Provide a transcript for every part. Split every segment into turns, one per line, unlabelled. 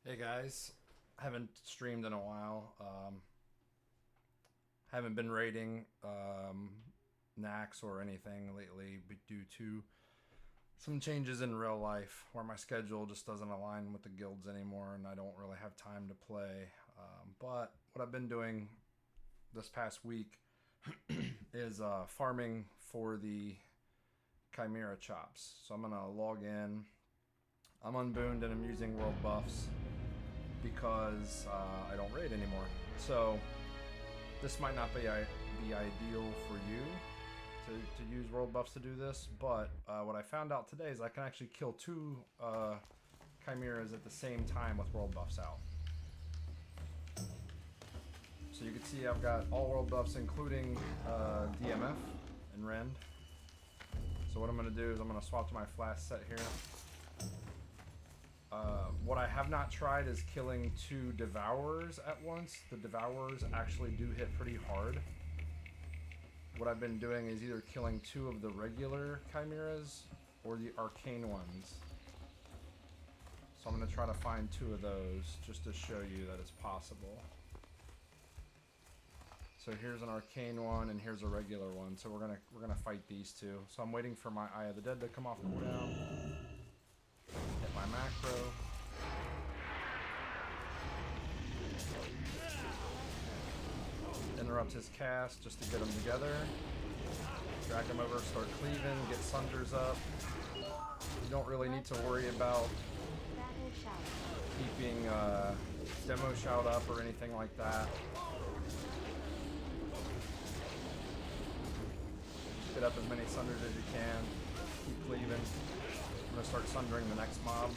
Hey guys, haven't streamed in a while. Haven't been raiding Nax or anything lately due to some changes in real life where my schedule just doesn't align with the guilds anymore and I don't really have time to play. But what I've been doing this past week is farming for the Chimaerok Chops. So I'm going to log in. I'm unbooned and I'm using world buffs because I don't raid anymore. So this might not be ideal for you to use world buffs to do this, but what I found out today is I can actually kill two chimeras at the same time with world buffs out. So you can see I've got all world buffs including DMF and Rend. So what I'm going to do is I'm going to swap to my Flask Set here. What I have not tried is killing two Devourers at once. The Devourers actually do hit pretty hard. What I've been doing is either killing two of the regular Chimeras or the Arcane ones. So I'm going to try to find two of those just to show you that it's possible. So here's an Arcane one and here's a regular one. So we're gonna fight these two. So I'm waiting for my Eye of the Dead to come off cooldown. Hit my macro. Interrupt his cast just to get them together. Drag them over, start cleaving, get Sunders up. You don't really need to worry about keeping Demo Shout up or anything like that. Just get up as many Sunders as you can. Keep cleaving. I'm going to start sundering the next mob.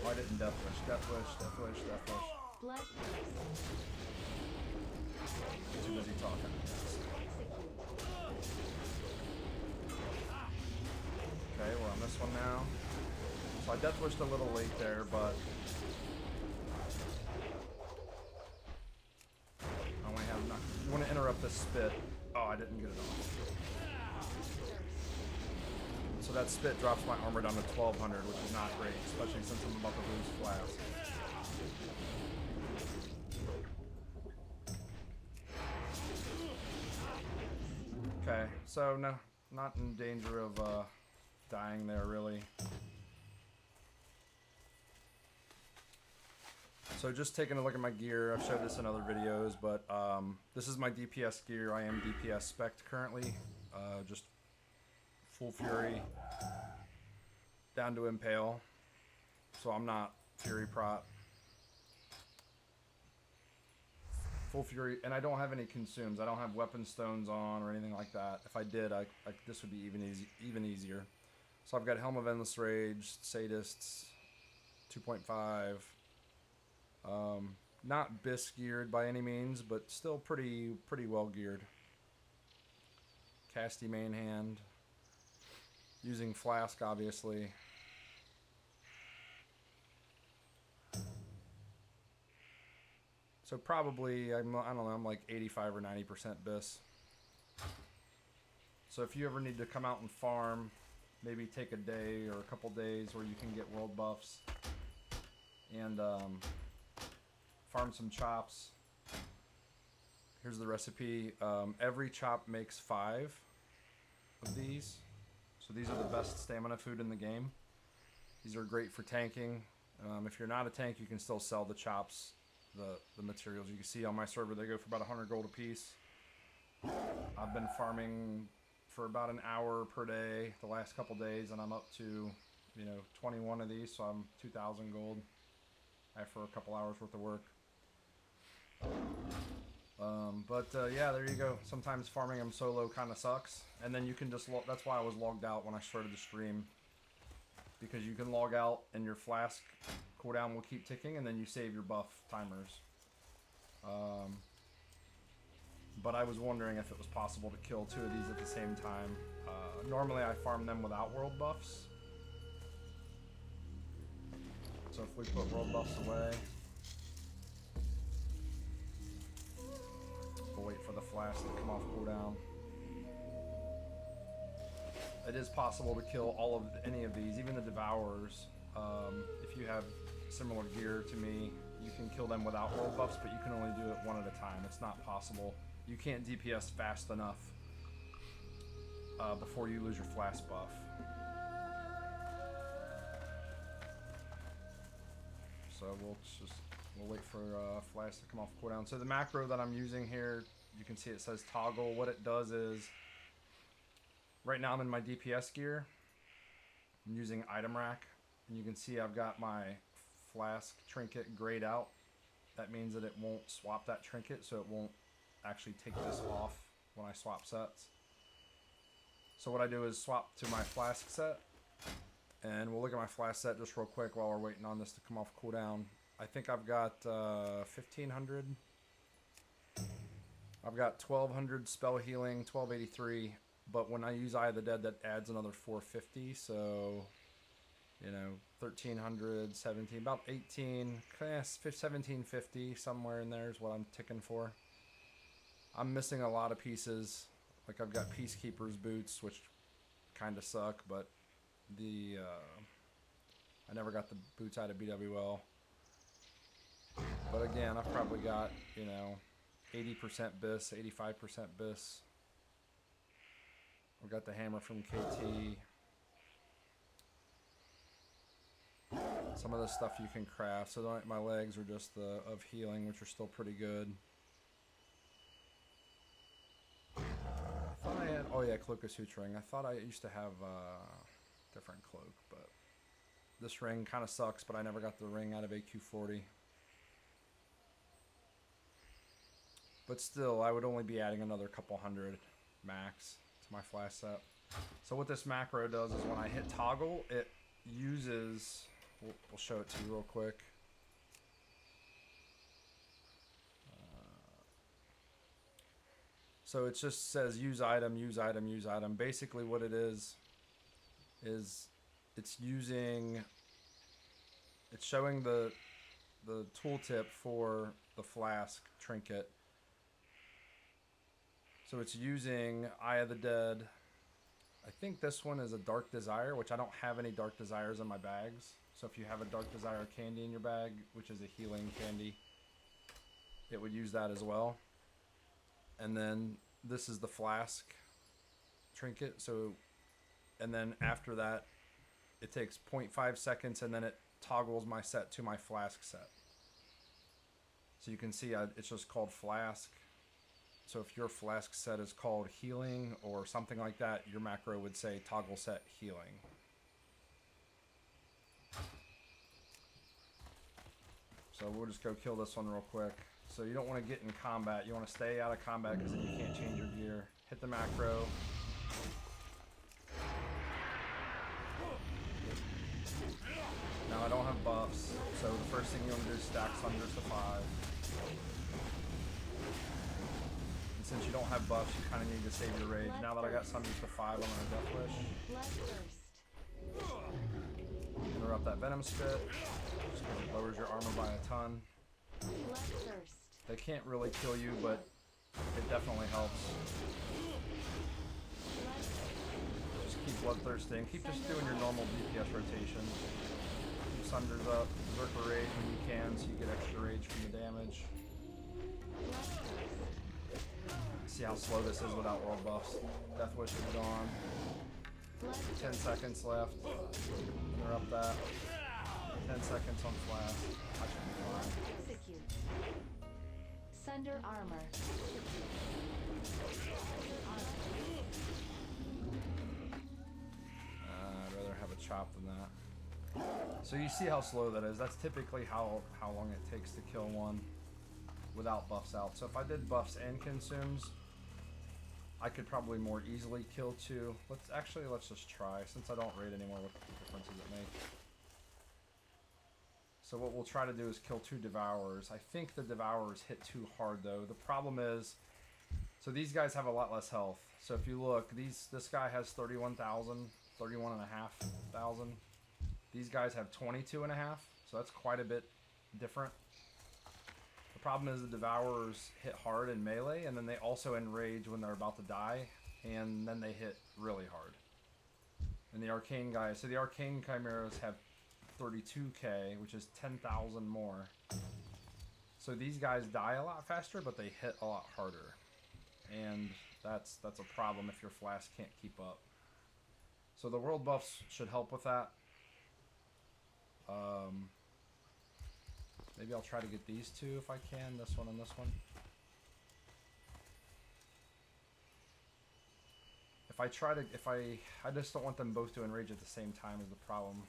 Oh, I didn't Death Wish. Death Wish, Death Wish, Death Wish.
Blood
Too busy talking. Okay, we're on this one now. So I Death Wished a little late there, but I only have enough. You want to interrupt this spit. Oh, I didn't get it off. So that spit drops my armor down to 1200, which is not great, especially since I'm about to lose Flask. Okay, so no, not in danger of dying there really. So just taking a look at my gear, I've showed this in other videos, but this is my DPS gear. I am DPS spec'd currently, just full fury down to impale, so I'm not fury prot. Full fury, and I don't have any consumes. I don't have weapon stones on or anything like that. If I did, this would be even easier. So I've got Helm of Endless Rage, Sadists, 2.5. Not bisque geared by any means, but still pretty well geared. Casty main hand. Using Flask, obviously. So probably, I don't know, I'm like 85 or 90% bis. So if you ever need to come out and farm, maybe take a day or a couple days where you can get world buffs and farm some chops. Here's the recipe. Every chop makes 5 of these. So these are the best stamina food in the game. These are great for tanking. If you're not a tank, you can still sell the chops, the materials. You can see on my server they go for about 100 gold a piece. I've been farming for about an hour per day the last couple days, and I'm up to 21 of these, so I'm 2,000 gold after a couple hours worth of work. Yeah, there you go. Sometimes farming them solo kind of sucks, and then you can just that's why I was logged out when I started the stream, because you can log out and your Flask cooldown will keep ticking, and then you save your buff timers. But I was wondering if it was possible to kill two of these at the same time. Normally I farm them without world buffs. So if we put world buffs away, we'll wait for the Flask to come off cooldown. It is possible to kill any of these, even the Devourers, if you have similar gear to me, you can kill them without world buffs, but you can only do it one at a time. It's not possible. You can't DPS fast enough before you lose your flask buff. So we'll wait for flask to come off cooldown. So the macro that I'm using here, you can see it says toggle. What it does is, right now I'm in my DPS gear. I'm using item rack, and you can see I've got my flask trinket grayed out. That means that it won't swap that trinket, so it won't actually take this off when I swap sets. So what I do is swap to my flask set, and we'll look at my flask set just real quick while we're waiting on this to come off cooldown. I think I've got 1500. I've got 1200 spell healing, 1283, but when I use Eye of the Dead, that adds another 450, so, you know, 1300, 17, about 18, 1750, somewhere in there is what I'm ticking for. I'm missing a lot of pieces. Like, I've got Peacekeeper's boots, which kind of suck, but I never got the boots out of BWL. But again, I've probably got, you know, 80% bis, 85% bis. I've got the hammer from KT. Some of the stuff you can craft. So my legs are just of healing, which are still pretty good. I thought I had, oh yeah, Cloak of Suturing. I thought I used to have a different cloak, but this ring kind of sucks, but I never got the ring out of AQ40. But still, I would only be adding another couple hundred max to my flask set. So what this macro does is when I hit toggle, it uses, we'll show it to you real quick. So it just says use item, use item, use item. Basically what it is it's using, it's showing the tooltip for the flask trinket. So it's using Eye of the Dead. I think this one is a Dark Desire, which I don't have any Dark Desires in my bags. So if you have a Dark Desire candy in your bag, which is a healing candy, it would use that as well. And then this is the flask trinket. So, and then after that, it takes 0.5 seconds and then it toggles my set to my flask set. So you can see it's just called flask. So if your flask set is called healing or something like that, your macro would say ToggleSet healing. So we'll just go kill this one real quick. So you don't want to get in combat. You want to stay out of combat because then you can't change your gear. Hit the macro. Now I don't have buffs, so the first thing you want to do is stack Thunders to 5. And since you don't have buffs, you kind of need to save your rage. Now that I got Thunders to 5, I'm going to Death Wish. Interrupt that Venom Spit, just because it lowers your armor by a ton. They can't really kill you, but it definitely helps. Just keep bloodthirsting. Keep just doing your normal DPS rotation. Keep Sunders up. Berserker Rage when you can, so you get extra rage from the damage. See how slow this is without world buffs. Death Wish is gone. 10 seconds left. Interrupt that. 10 seconds on Flask. I should be fine.
Execute. Sunder armor.
I'd rather have a chop than that. So you see how slow that is. That's typically how long it takes to kill one without buffs out. So if I did buffs and consumes, I could probably more easily kill two. Let's just try, since I don't raid anymore. What difference does it make? So what we'll try to do is kill 2 Devourers. I think the Devourers hit too hard though. The problem is, so these guys have a lot less health. So if you look, this guy has 31,000, 31,500. These guys have 22,500, so that's quite a bit different. The problem is the Devourers hit hard in melee, and then they also enrage when they're about to die, and then they hit really hard. And the Arcane guys, so the Arcane Chimeras have 32k, which is 10,000 more. So these guys die a lot faster, but they hit a lot harder. And that's a problem if your Flask can't keep up. So the world buffs should help with that. Maybe I'll try to get these two if I can, this one and this one. I just don't want them both to enrage at the same time is the problem.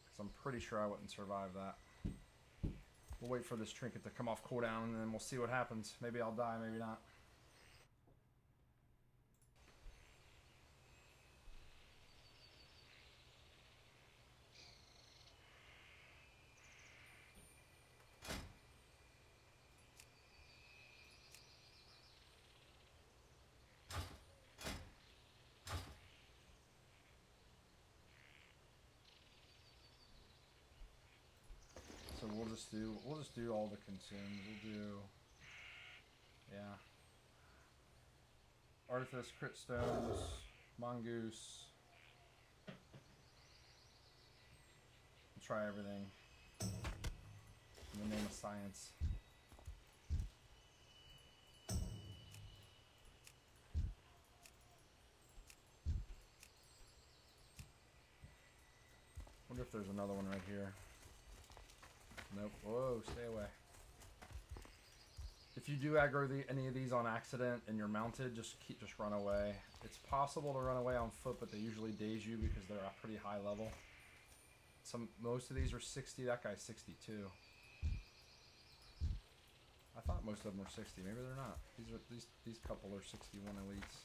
Because I'm pretty sure I wouldn't survive that. We'll wait for this trinket to come off cooldown and then we'll see what happens. Maybe I'll die, maybe not. So we'll just do all the consumes. We'll do, yeah. Arthas, crit stones, mongoose. We'll try everything in the name of science. Wonder if there's another one right here. Nope. Whoa, stay away. If you do aggro any of these on accident and you're mounted, just run away. It's possible to run away on foot, but they usually daze you because they're a pretty high level. Most of these are 60. That guy's 62. I thought most of them were 60. Maybe they're not. These couple are 61 elites.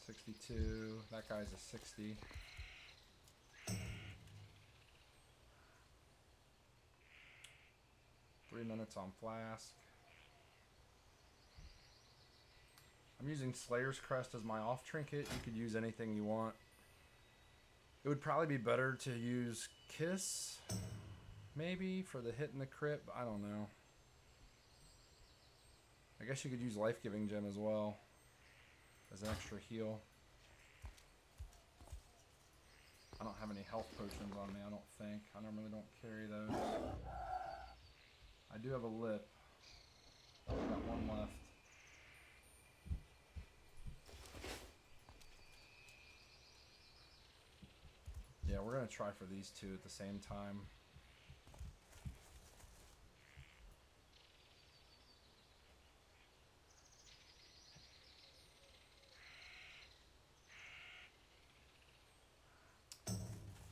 62. That guy's a 60. Three minutes on Flask. I'm using Slayer's Crest as my off trinket. You could use anything you want. It would probably be better to use Kiss, maybe, for the hit and the crit, but I don't know. I guess you could use Life-Giving Gem as well, as an extra heal. I don't have any health potions on me, I don't think. I normally don't carry those. I do have a lip. I've got one left. Yeah, we're gonna try for these two at the same time.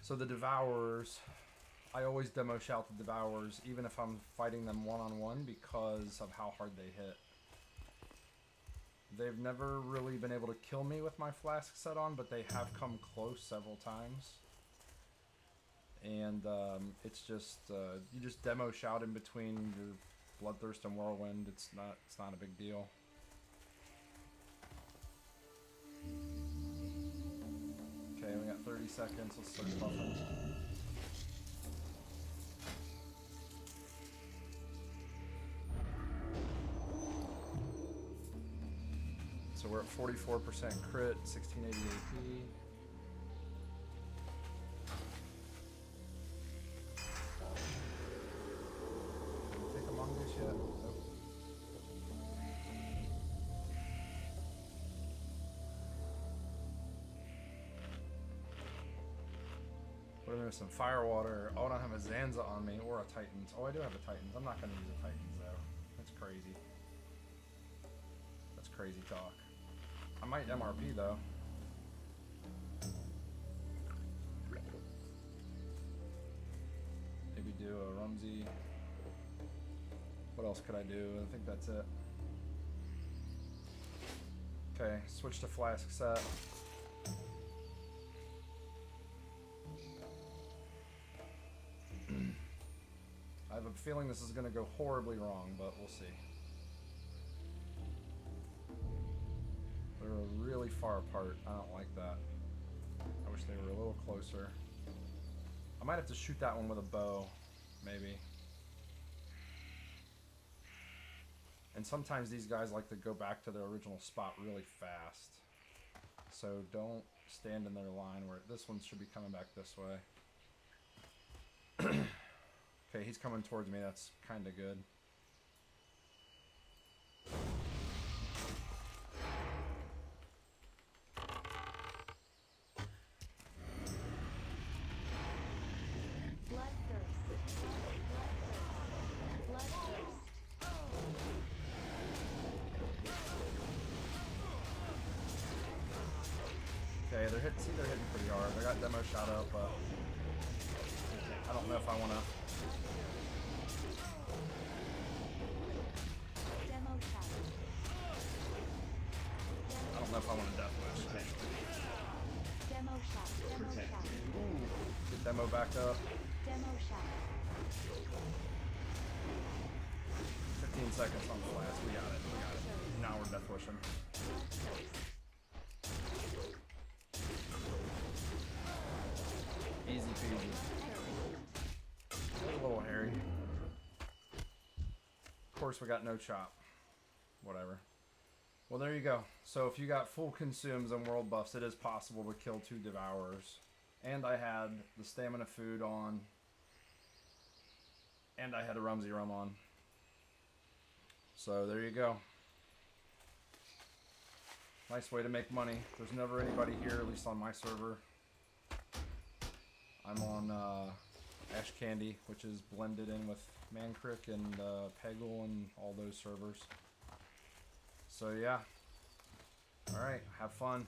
So the Devourers, I always demo shout the Devourers, even if I'm fighting them one-on-one, because of how hard they hit. They've never really been able to kill me with my Flask Set on, but they have come close several times. And it's just, you just demo shout in between your Bloodthirst and Whirlwind. It's not a big deal. Okay, we got 30 seconds. Let's start buffing. So we're at 44% crit, 1680 AP. Did we take a mongoose yet? Nope. What are some Firewater? Oh, I don't have a Zanza on me or a Titans. Oh, I do have a Titans. I'm not going to use a Titans though. That's crazy. That's crazy talk. I might MRP though. Maybe do a Rumsey. What else could I do? I think that's it. Okay, switch to Flask Set. I have a feeling this is going to go horribly wrong, but we'll see. They're really far apart. I don't like that. I wish they were a little closer. I might have to shoot that one with a bow, maybe. And sometimes these guys like to go back to their original spot really fast. so don't stand in their line where this one should be coming back this way. Okay, he's coming towards me. That's kind of good. Okay, they're hitting pretty hard. I got demo shot up, but I don't know if I want to. I don't know if I want to death wish. Ooh, get demo back up. 15 seconds on the flask. We got it. Now we're death wishing. Easy peasy. A little hairy. Of course, we got no chop. Whatever. Well, there you go. So if you got full consumes and world buffs, it is possible to kill 2 devourers. And I had the stamina food on. And I had a Rumsey Rum on. So there you go. Nice way to make money. There's never anybody here, at least on my server. I'm on Ash Candy, which is blended in with Mancrick and Peggle and all those servers. So yeah. Alright, have fun.